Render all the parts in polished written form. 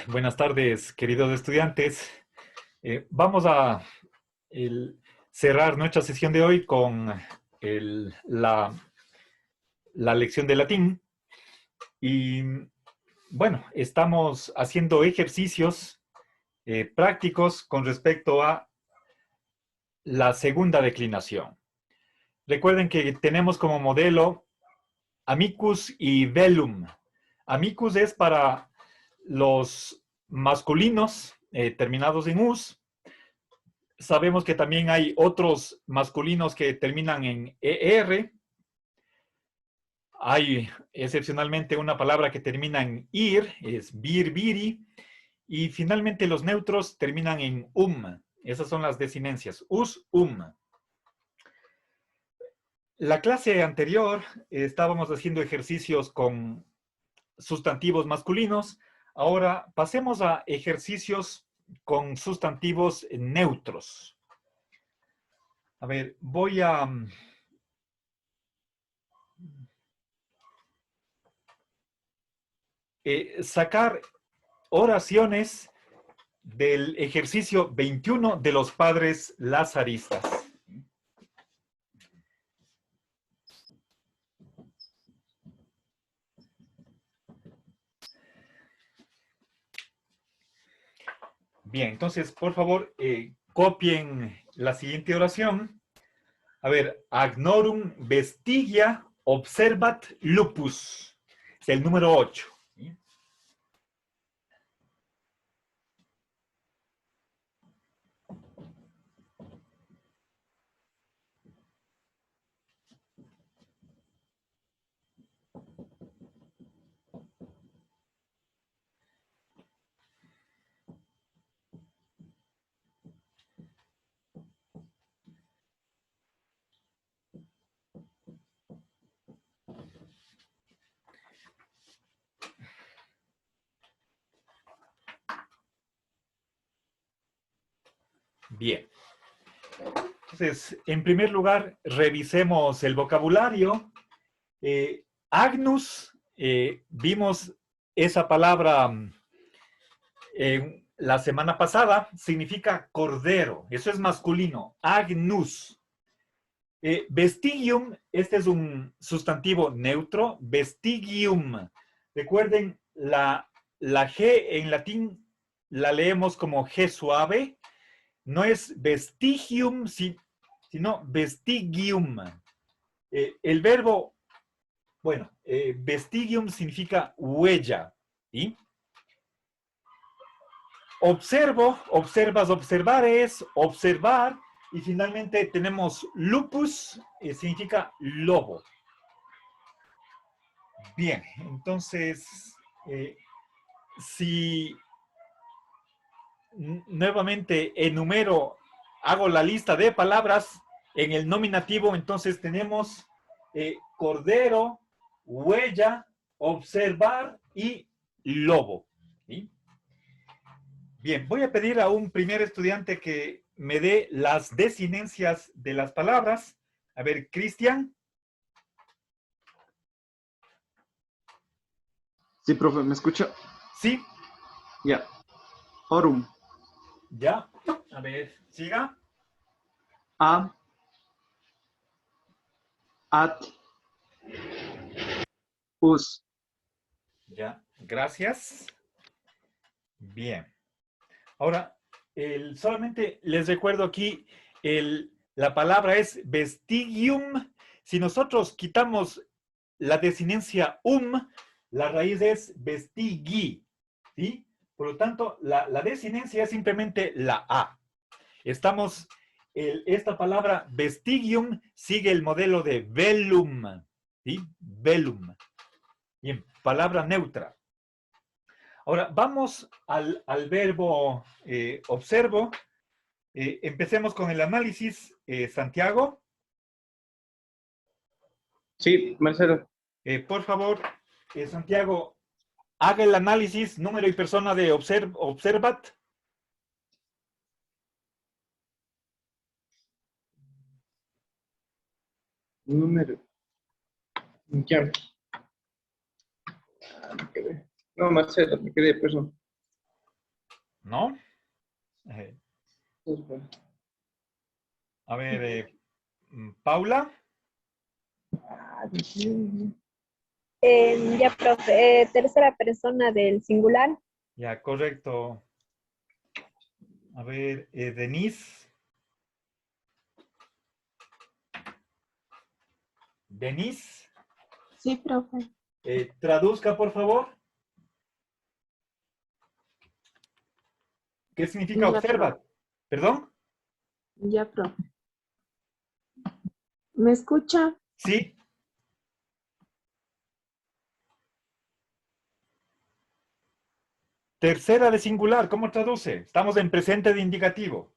Buenas tardes, queridos estudiantes. Vamos a cerrar nuestra sesión de hoy con la lección de latín. Y bueno, estamos haciendo ejercicios prácticos con respecto a la segunda declinación. Recuerden que tenemos como modelo amicus y velum. Amicus es para los masculinos terminados en us. Sabemos que también hay otros masculinos que terminan en ER. Hay excepcionalmente una palabra que termina en ir, es vir, viri. Y finalmente los neutros terminan en Esas son las desinencias, us, La clase anterior estábamos haciendo ejercicios con sustantivos masculinos. Ahora pasemos a ejercicios con sustantivos neutros. A ver, voy a sacar oraciones del ejercicio 21 de los padres lazaristas. Bien, entonces, por favor, copien la siguiente oración. A ver, agnorum vestigia observat lupus. Es el número 8. Bien. Entonces, en primer lugar, revisemos el vocabulario. Agnus, vimos esa palabra la semana pasada, significa cordero. Eso es masculino. Agnus. Vestigium, este es un sustantivo neutro. Vestigium. Recuerden, la G en latín la leemos como G suave. No es vestigium, sino vestigium. El verbo, bueno, vestigium significa huella, ¿sí? Observo, observas, observar es observar, y finalmente tenemos lupus, significa lobo. Bien, entonces, si nuevamente enumero, hago la lista de palabras en el nominativo, entonces tenemos cordero, huella, observar y lobo. ¿Sí? Bien, voy a pedir a un primer estudiante que me dé las desinencias de las palabras. A ver, Cristian. Sí, profe, ¿me escucha? Sí. Ya. Orum. Ya. A ver, siga. A. At. Us. Ya, gracias. Bien. Ahora, solamente les recuerdo aquí, la palabra es vestigium. Si nosotros quitamos la desinencia la raíz es vestigi, ¿sí? Por lo tanto, la desinencia es simplemente la A. Esta palabra vestigium sigue el modelo de velum, ¿sí? Velum. Bien, palabra neutra. Ahora, vamos al verbo observo. Empecemos con el análisis. Santiago. Sí, Marcelo. Por favor, Santiago, haga el análisis, número y persona de observat. Número. Ya. No, Marcelo, me quedé, perdón. ¿No? Eh, a ver, Paula. Ya, profe, tercera persona del singular. Ya, correcto. A ver, Denise. Denise, Sí, profe. traduzca, por favor. ¿Qué significa Ya, observa? profe. ¿Perdón? Ya, profe. ¿Me escucha? Sí. Tercera de singular, ¿cómo traduce? Estamos en presente de indicativo.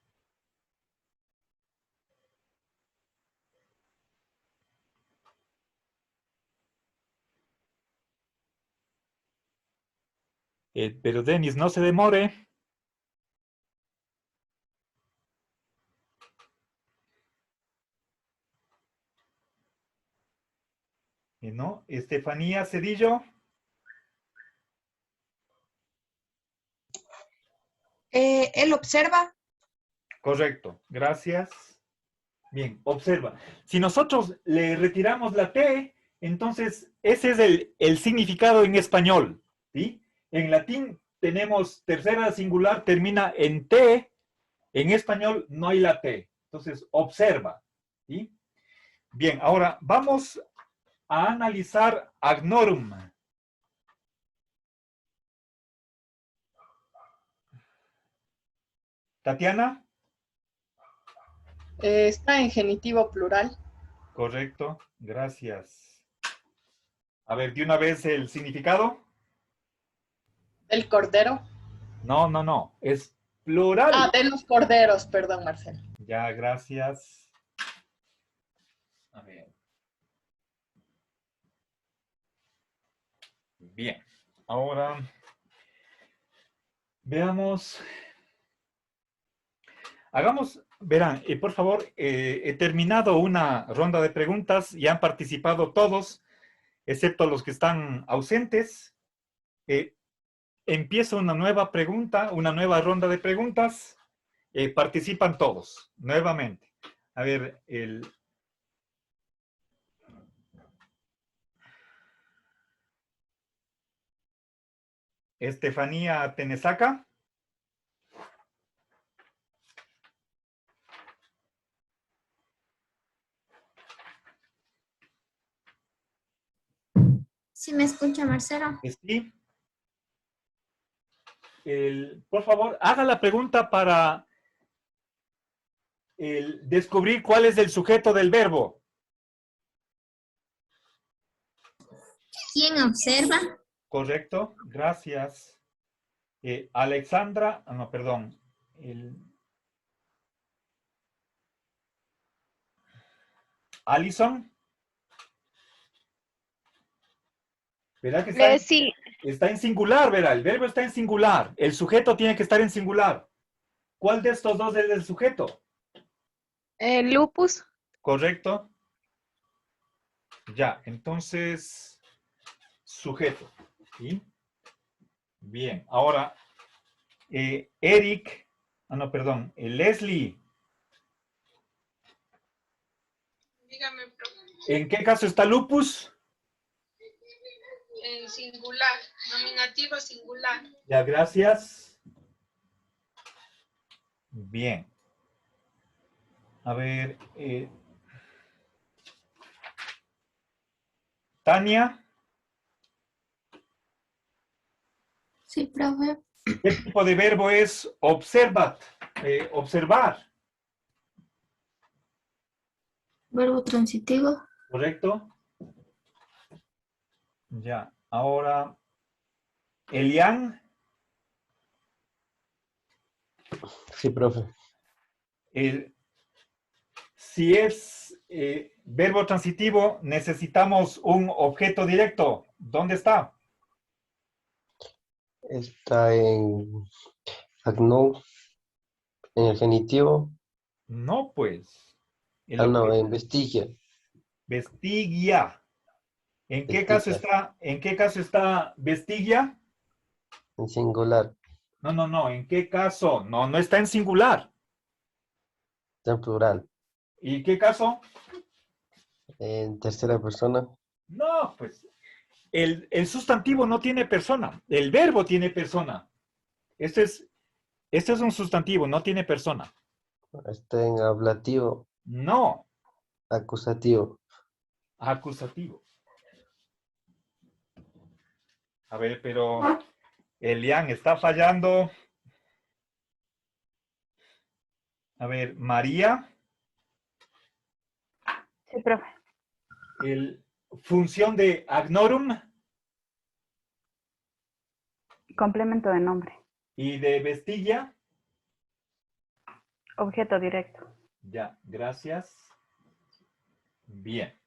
Pero Denis, no se demore. ¿No? Estefanía Cedillo. Él observa. Correcto, gracias. Bien, observa. Si nosotros le retiramos la T, entonces ese es el significado en español. ¿Sí? En latín tenemos tercera singular, termina en T. En español no hay la T. Entonces, observa. ¿Sí? Bien, ahora vamos a analizar agnorum. Tatiana, Está en genitivo plural. correcto, gracias. A ver, de una vez el significado. El cordero. No, no, no, es plural. De los corderos, perdón, Marcelo. Ya, gracias. A ver. Bien, ahora veamos. Verán, por favor, he terminado una ronda de preguntas y han participado todos, excepto los que están ausentes. Empiezo una nueva pregunta, una nueva ronda de preguntas. Participan todos, nuevamente. A ver, Estefanía Tenesaca. ¿Sí me escucha, Marcelo? Sí. Por favor, haga la pregunta para descubrir cuál es el sujeto del verbo. ¿Quién observa? Correcto, gracias. Alexandra, no, perdón. Alison. ¿Verdad que Sí, está en singular, verá? El verbo está en singular. El sujeto tiene que estar en singular. ¿Cuál de estos dos es el sujeto? lupus. Correcto. Ya, entonces, sujeto. ¿Sí? Bien, ahora, Eric, no, perdón, Leslie. Dígame, profe. ¿En qué caso está lupus? En singular, nominativo singular. Ya, gracias. Bien. A ver, Tania, Sí, profe. ¿qué tipo de verbo es observat? Observar, Verbo transitivo. ¿correcto? Ya, ahora, Elian, Sí, profe. si es verbo transitivo, necesitamos un objeto directo. ¿Dónde está? Está en agno, en el genitivo. No, pues. El No, objeto en vestigia. vestigia. ¿En qué caso Vestigia, está? ¿En qué caso está vestigia? en singular. No. ¿En qué caso? No está en singular. Está en plural. ¿Y qué caso? En tercera persona. No, pues el sustantivo no tiene persona. El verbo tiene persona. Este es un sustantivo, no tiene persona. Está en ablativo, No, acusativo. acusativo. A ver, pero Elian está fallando. A ver, María, Sí, profe. función de agnorum Complemento de nombre. y de vestilla. Objeto directo. Ya, gracias. Bien.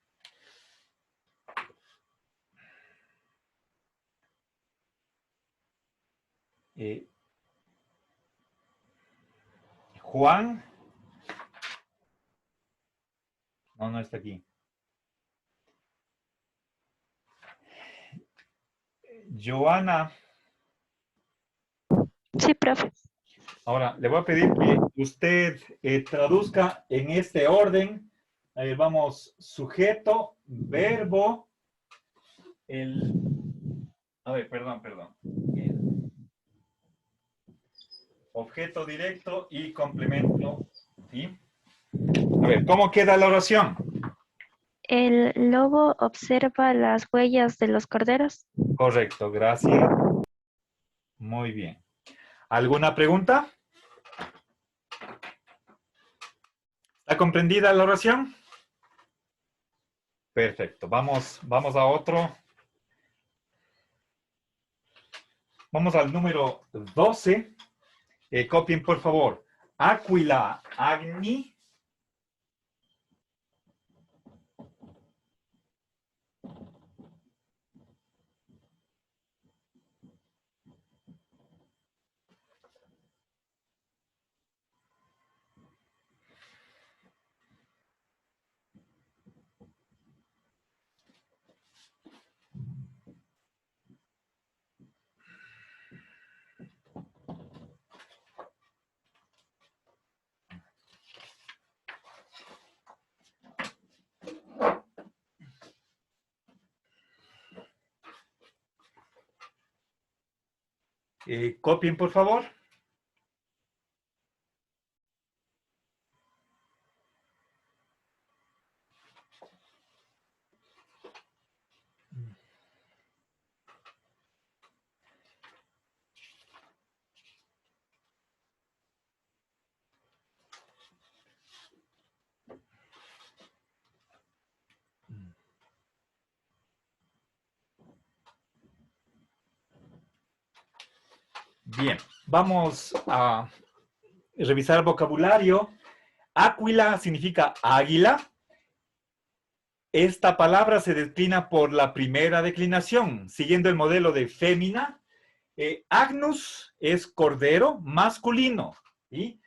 Juan. No está aquí. Joana. Sí, profe. Ahora, le voy a pedir que usted traduzca en este orden. A ver, vamos, sujeto, verbo, a ver, perdón. Objeto directo y complemento. ¿Sí? A ver, ¿cómo queda la oración? El lobo observa las huellas de los corderos. Correcto, gracias. Muy bien. ¿Alguna pregunta? ¿Está comprendida la oración? Perfecto. Vamos a otro. Vamos al número 12. Copien, por favor. Aquila, Agni. Copien, por favor. Bien, vamos a revisar el vocabulario. Aquila significa águila. Esta palabra se declina por la primera declinación, siguiendo el modelo de fémina. Agnus es cordero masculino. ¿Sí?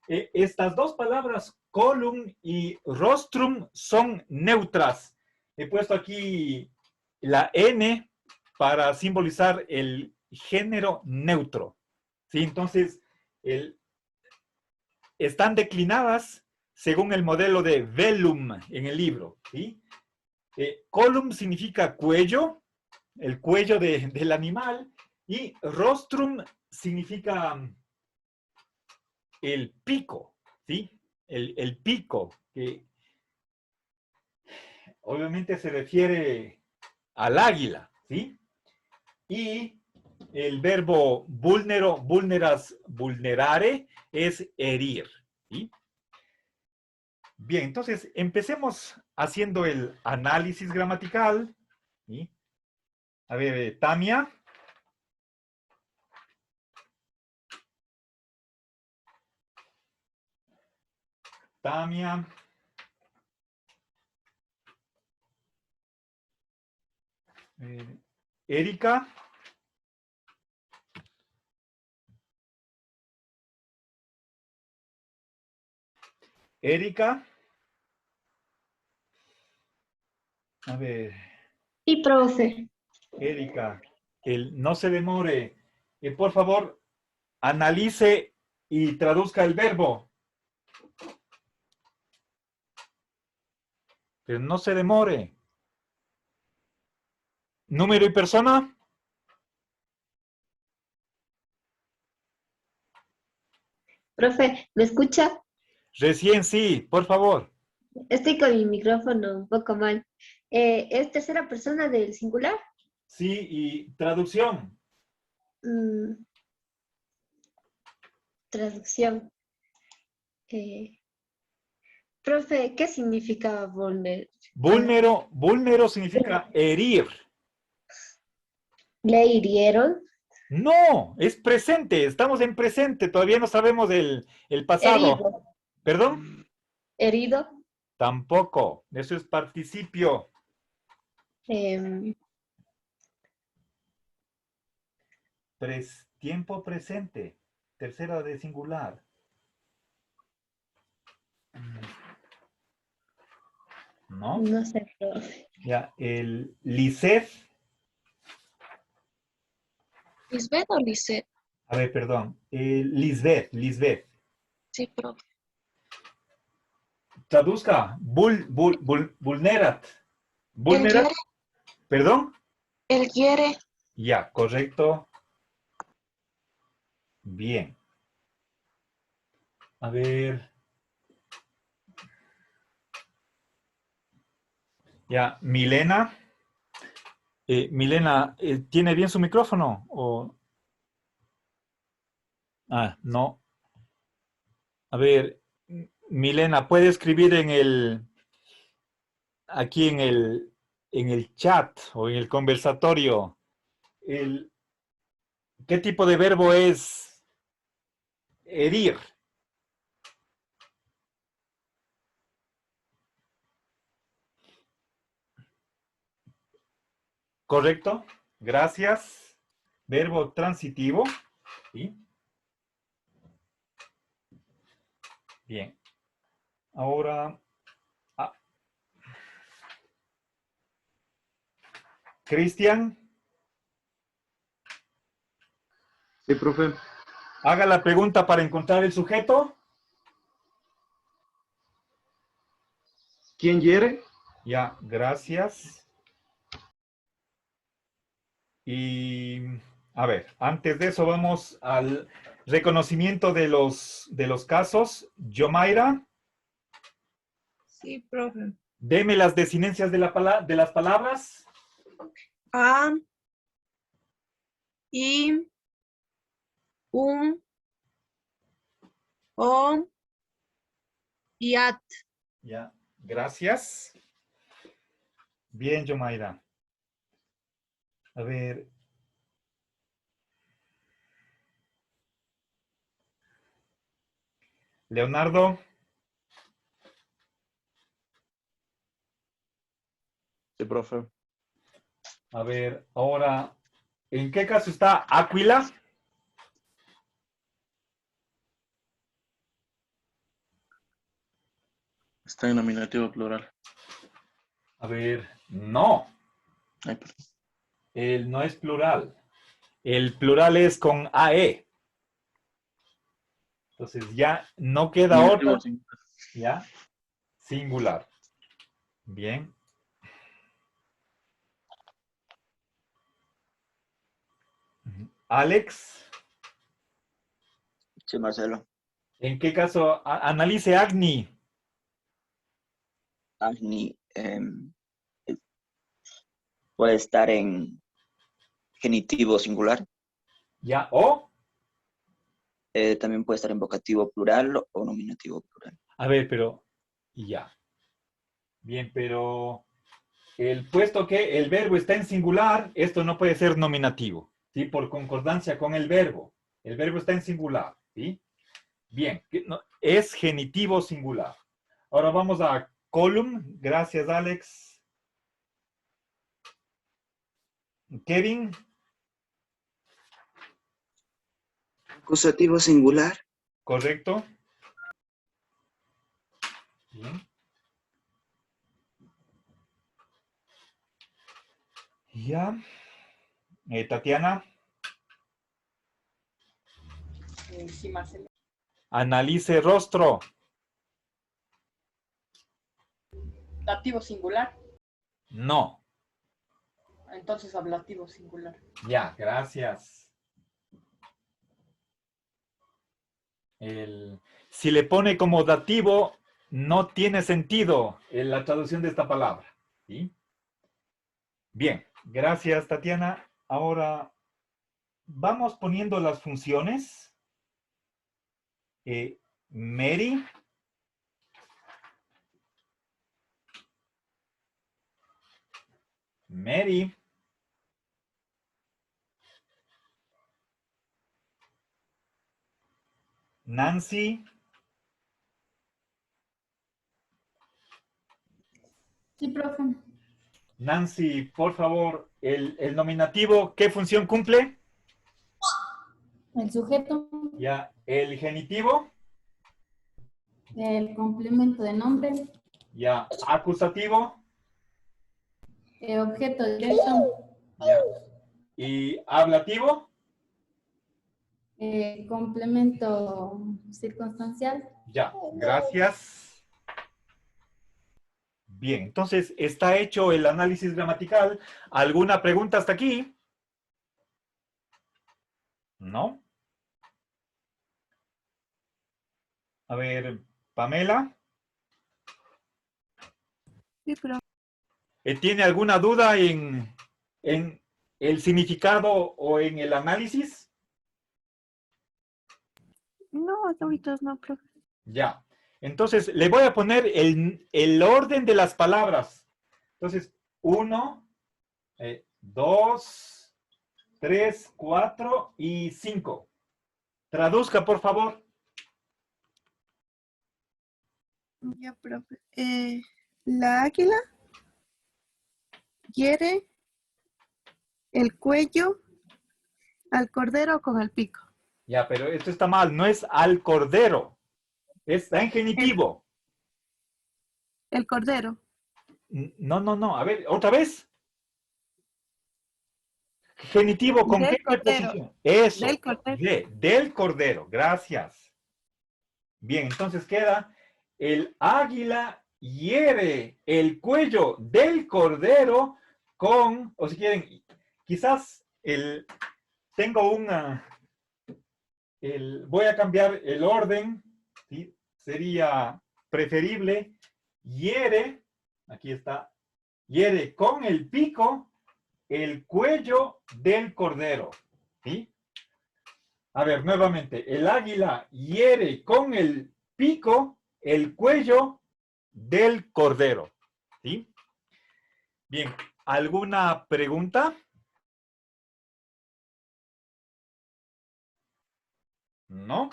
Estas dos palabras, colum y rostrum, son neutras. He puesto aquí la N para simbolizar el género neutro. ¿Sí? Entonces, están declinadas según el modelo de velum en el libro. ¿Sí? Colum significa cuello, el cuello del animal, y rostrum significa el pico, ¿sí? El pico, que obviamente se refiere al águila, ¿sí? Y el verbo vulneras, vulnerare, es herir, ¿sí? Bien, entonces empecemos haciendo el análisis gramatical, ¿sí? A ver, Tamia. Tamia. Erika. Erika. A ver. Sí, profe. Erika, no se demore. Por favor, analice y traduzca el verbo. Pero no se demore. Número y persona. Profe, ¿me escucha? Recién sí, por favor. Estoy con mi micrófono un poco mal. ¿Es tercera persona del singular? Sí, y traducción. Mm, traducción. Profe, ¿qué significa vulner? Vulnero significa herir. ¿Le hirieron? No, es presente. Estamos en presente. Todavía no sabemos el pasado. Herido. ¿Perdón? Herido. Tampoco. Eso es participio. Em, Tiempo presente. Tercera de singular. ¿No? no sé, profe. Ya, el Lisset. ¿Lisbeth o Lisette? A ver, perdón. Lisbeth. Sí, profe. Traduzca. Vulnerat. Vulnerat. ¿Perdón? Él quiere. Ya, correcto. Bien. A ver. Ya, Milena. Milena, ¿tiene bien su micrófono? No. A ver, Milena, ¿puede escribir aquí en el chat o en el conversatorio, qué tipo de verbo es herir? ¿Correcto? Gracias. Verbo transitivo. ¿Sí? Bien. Ahora, Cristian, Sí, profe. haga la pregunta para encontrar el sujeto. ¿Quién hiere? Ya, gracias. Y, a ver, antes de eso vamos al reconocimiento de los casos. Yomaira, Sí, profe. deme las desinencias de las palabras. A, I, O y at. Ya, gracias. Bien, Yomaira. A ver. Leonardo, Sí, profe. a ver, ahora, ¿en qué caso está Áquila? Está en nominativo plural. A ver, no, Ay, perdón. él no es plural. El plural es con AE. Entonces ya no queda Nominativo otra. singular. Ya, singular. Bien. Alex, Sí, Marcelo. ¿en qué caso? Analice Agni. Agni puede estar en genitivo singular. Ya, o. También puede estar en vocativo plural o nominativo plural. A ver, pero. Ya. Bien, pero. Puesto que el verbo está en singular, esto no puede ser nominativo, ¿sí? Por concordancia con el verbo. El verbo está en singular, ¿sí? Bien, es genitivo singular. Ahora vamos a column. Gracias, Alex. Kevin. Acusativo singular. Correcto. Bien. Ya. Tatiana. Sí, Marcelo. Analice rostro. Dativo singular. No. Entonces ablativo singular. Ya, gracias. Si le pone como dativo, no tiene sentido en la traducción de esta palabra. ¿Sí? Bien, gracias, Tatiana. Ahora vamos poniendo las funciones. Mary. Mary. Nancy. Sí, profe. Nancy, por favor, el nominativo, ¿qué función cumple? El sujeto, Ya, el genitivo. el complemento de nombre, Ya, acusativo. objeto directo, Ya. Y ablativo. complemento circunstancial. Ya, gracias. Bien, entonces está hecho el análisis gramatical. ¿Alguna pregunta hasta aquí? ¿No? A ver, Pamela. Sí, profe. ¿Tiene alguna duda en el significado o en el análisis? No, ahorita no, profe. Ya. Entonces, le voy a poner el orden de las palabras. Entonces, 1, 2, 3, 4 y 5. Traduzca, por favor. Ya, profe. La águila hiere el cuello al cordero con el pico. Ya, pero esto está mal. No es al cordero. Está en genitivo. El cordero. No, no, no. A ver, otra vez. Genitivo, ¿con Del qué cordero. preposición? Eso. Del cordero. Del cordero. Gracias. Bien, entonces queda el águila hiere el cuello del cordero con, o si quieren, quizás tengo voy a cambiar el orden, ¿sí? Sería preferible, hiere, aquí está, hiere con el pico el cuello del cordero, ¿sí? A ver, nuevamente, el águila hiere con el pico el cuello del cordero, ¿sí? Bien, ¿alguna pregunta? ¿No?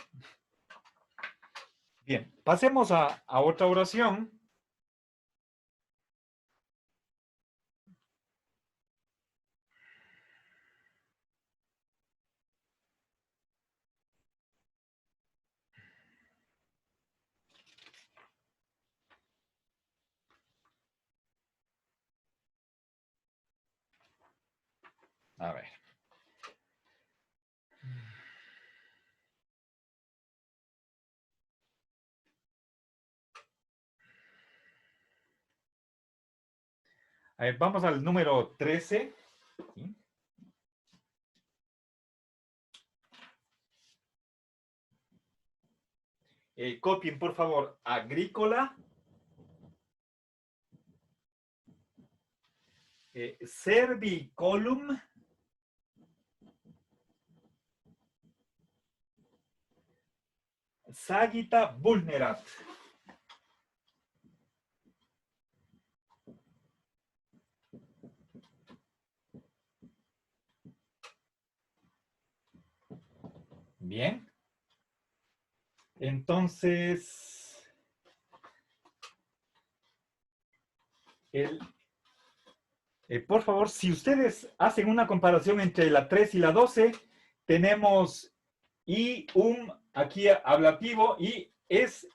Bien, pasemos a otra oración. A ver. A ver, vamos al número 13. ¿Sí? Copien, por favor, agrícola, cervicolum, sagitta vulnerat. Bien. Entonces, por favor, si ustedes hacen una comparación entre la 3 y la 12, tenemos aquí ablativo y es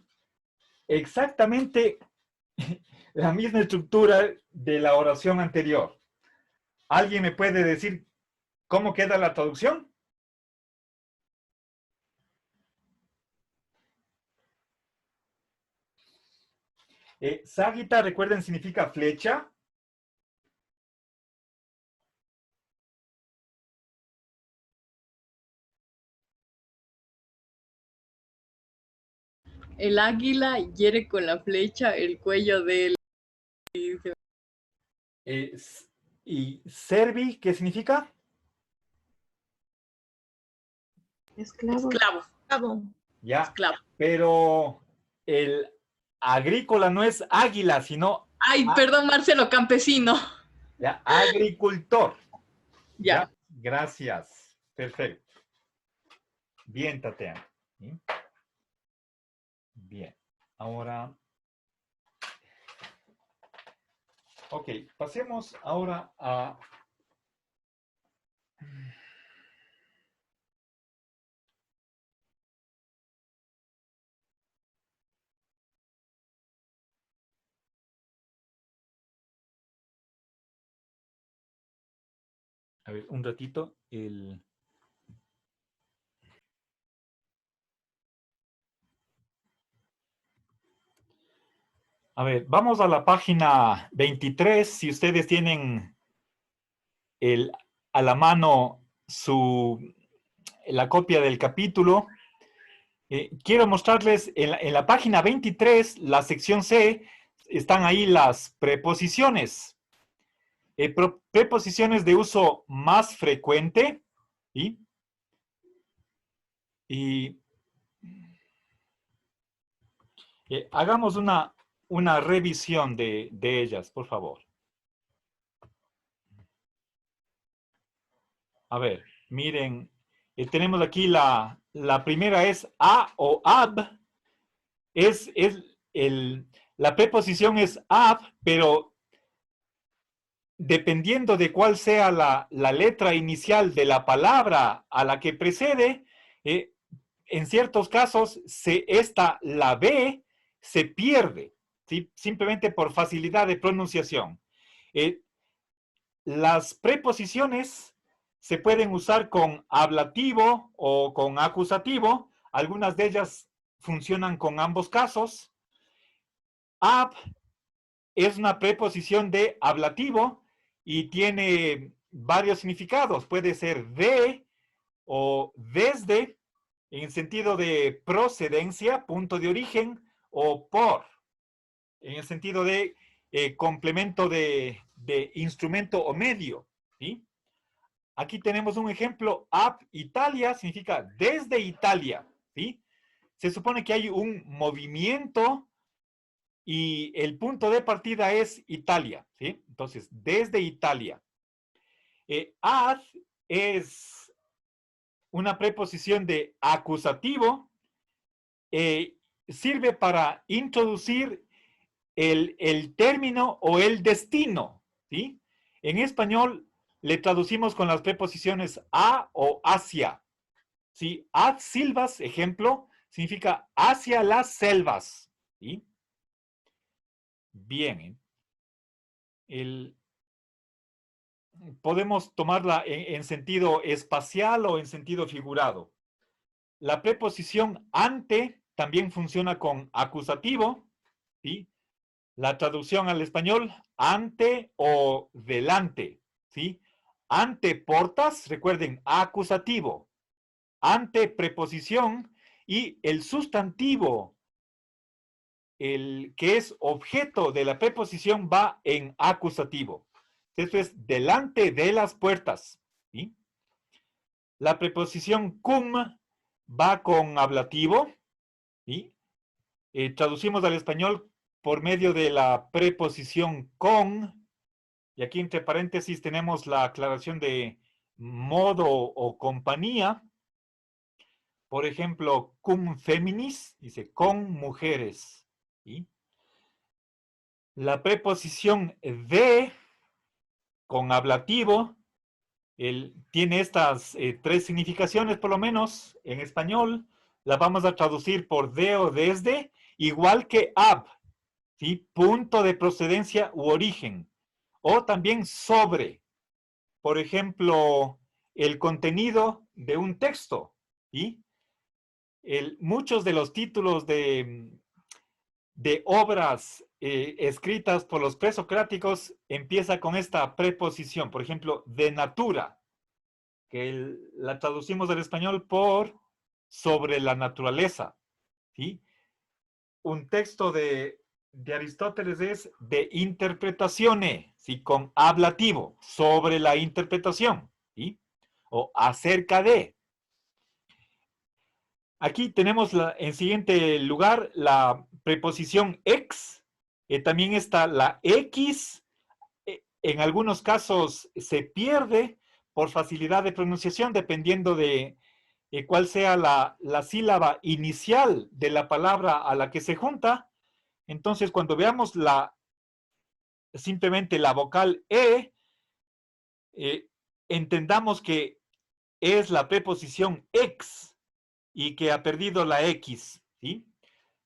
exactamente la misma estructura de la oración anterior. ¿Alguien me puede decir cómo queda la traducción? Ságita, recuerden, significa flecha. El águila hiere con la flecha el cuello del... Y servi, ¿qué significa? Esclavo. Esclavo. Esclavo. Ya, Esclavo. pero el agrícola no es águila, sino Ay, perdón, Marcelo, campesino. ya, agricultor. Ya. Gracias. Perfecto. Bien, Tatiana. ¿Sí? Bien. Ahora. Ok, pasemos ahora a... A ver, un ratito. A ver, vamos a la página 23. Si ustedes tienen a la mano la copia del capítulo, quiero mostrarles en la página 23, la sección C, están ahí las preposiciones. Preposiciones de uso más frecuente. ¿Sí? Y hagamos una revisión de ellas, por favor. A ver, miren, tenemos aquí la primera es a o ab. La preposición es ab, pero dependiendo de cuál sea la letra inicial de la palabra a la que precede, en ciertos casos, la B se pierde, ¿sí? Simplemente por facilidad de pronunciación. Las preposiciones se pueden usar con ablativo o con acusativo. Algunas de ellas funcionan con ambos casos. Ab es una preposición de ablativo y tiene varios significados. Puede ser de o desde, en el sentido de procedencia, punto de origen, o por, en el sentido de complemento de instrumento o medio. ¿Sí? Aquí tenemos un ejemplo, ab Italia significa desde Italia. ¿Sí? Se supone que hay un movimiento y el punto de partida es Italia. ¿Sí? Entonces, desde Italia. Ad es una preposición de acusativo. Sirve para introducir el término o el destino. ¿Sí? En español le traducimos con las preposiciones a o hacia. ¿Sí? Ad silvas, ejemplo, significa hacia las selvas. ¿Sí? Bien. Podemos tomarla en sentido espacial o en sentido figurado. La preposición ante también funciona con acusativo. ¿Sí? La traducción al español, ante o delante. ¿Sí? Ante portas, recuerden, acusativo. Ante preposición y el sustantivo, el que es objeto de la preposición, va en acusativo. Esto es delante de las puertas. ¿Sí? La preposición cum va con ablativo. ¿Sí? Traducimos al español por medio de la preposición con. Y aquí entre paréntesis tenemos la aclaración de modo o compañía. Por ejemplo, cum feminis, dice con mujeres. ¿Sí? La preposición de, con ablativo, tiene estas tres significaciones por lo menos en español. La vamos a traducir por de o desde, igual que ab, ¿sí? Punto de procedencia u origen. O también sobre. Por ejemplo, el contenido de un texto. ¿Sí? Muchos de los títulos de obras escritas por los presocráticos empieza con esta preposición. Por ejemplo, de natura, que la traducimos al español por sobre la naturaleza. ¿Sí? Un texto de Aristóteles es de interpretazione, ¿sí? Con ablativo, sobre la interpretación, ¿sí? O acerca de. Aquí tenemos en siguiente lugar la preposición ex. También está la X. En algunos casos se pierde por facilidad de pronunciación, dependiendo de cuál sea la sílaba inicial de la palabra a la que se junta. Entonces, cuando veamos simplemente la vocal E, entendamos que es la preposición ex y que ha perdido la X, ¿sí?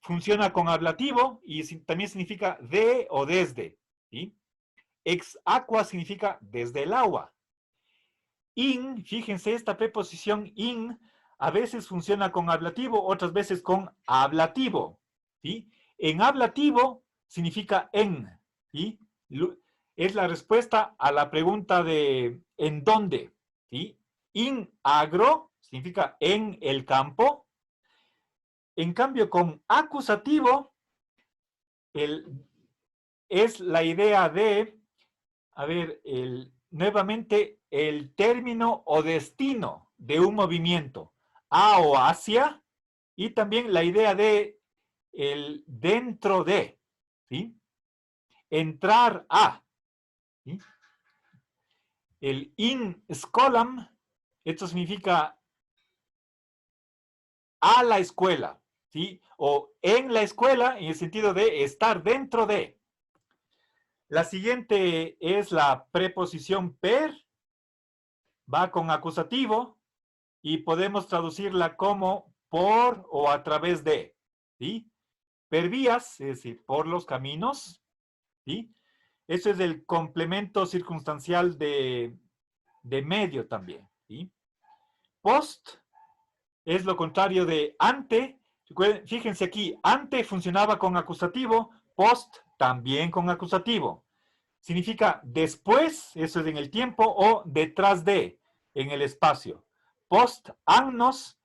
Funciona con ablativo y también significa de o desde, ¿sí? Ex aqua significa desde el agua. In, fíjense, esta preposición in a veces funciona con ablativo, otras veces con ablativo, ¿sí? En ablativo significa en, ¿sí? Es la respuesta a la pregunta de ¿en dónde? ¿Sí? In agro significa en el campo. En cambio, con acusativo es la idea de, a ver, nuevamente el término o destino de un movimiento, a o hacia, y también la idea de el dentro de, ¿sí? Entrar a, ¿sí? El in scholam, esto significa a la escuela, ¿sí? O en la escuela, en el sentido de estar dentro de. La siguiente es la preposición per, va con acusativo, y podemos traducirla como por o a través de, ¿sí? Per vías, es decir, por los caminos, ¿sí? Eso es el complemento circunstancial de medio también, ¿sí? Post es lo contrario de ante. Fíjense aquí, ante funcionaba con acusativo, post también con acusativo. Significa después, eso es en el tiempo, o detrás de, en el espacio. Post annos,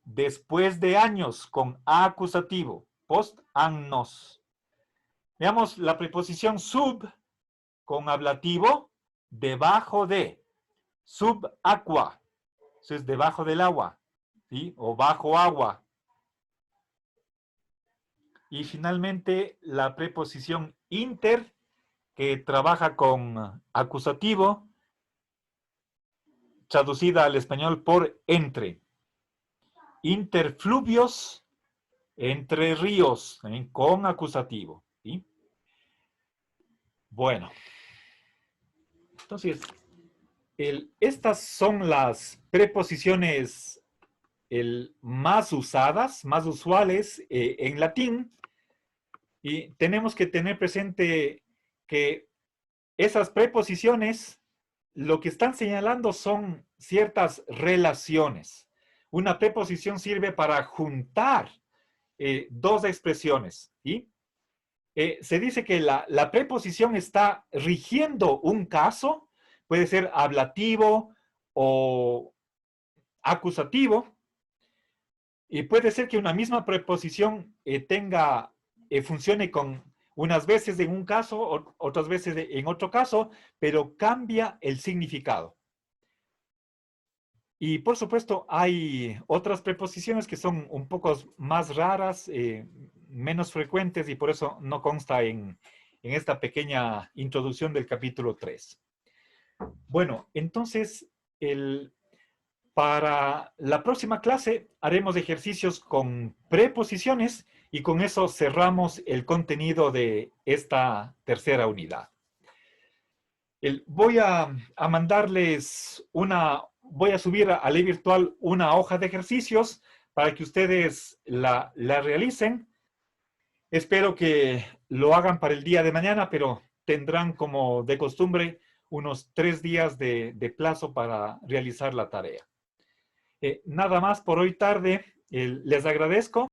después de años, con acusativo. Post annos. Veamos la preposición sub, con ablativo, debajo de. Sub aqua, eso es debajo del agua, ¿sí? O bajo agua. Y finalmente la preposición inter, que trabaja con acusativo, traducida al español por entre. Interfluvios, entre ríos, con acusativo, ¿sí? Bueno, entonces, estas son las preposiciones más usadas, más usuales en latín, y tenemos que tener presente que esas preposiciones lo que están señalando son ciertas relaciones. Una preposición sirve para juntar dos expresiones, ¿sí? Se dice que la preposición está rigiendo un caso, puede ser ablativo o acusativo, y puede ser que una misma preposición funcione con unas veces en un caso, otras veces en otro caso, pero cambia el significado. Y por supuesto hay otras preposiciones que son un poco más raras, menos frecuentes, y por eso no consta en esta pequeña introducción del capítulo 3. Bueno, entonces, para la próxima clase haremos ejercicios con preposiciones y con eso cerramos el contenido de esta tercera unidad. Voy a mandarles voy a subir a Ley Virtual una hoja de ejercicios para que ustedes la realicen. Espero que lo hagan para el día de mañana, pero tendrán como de costumbre unos 3 días de plazo para realizar la tarea. Nada más por hoy tarde. Les agradezco.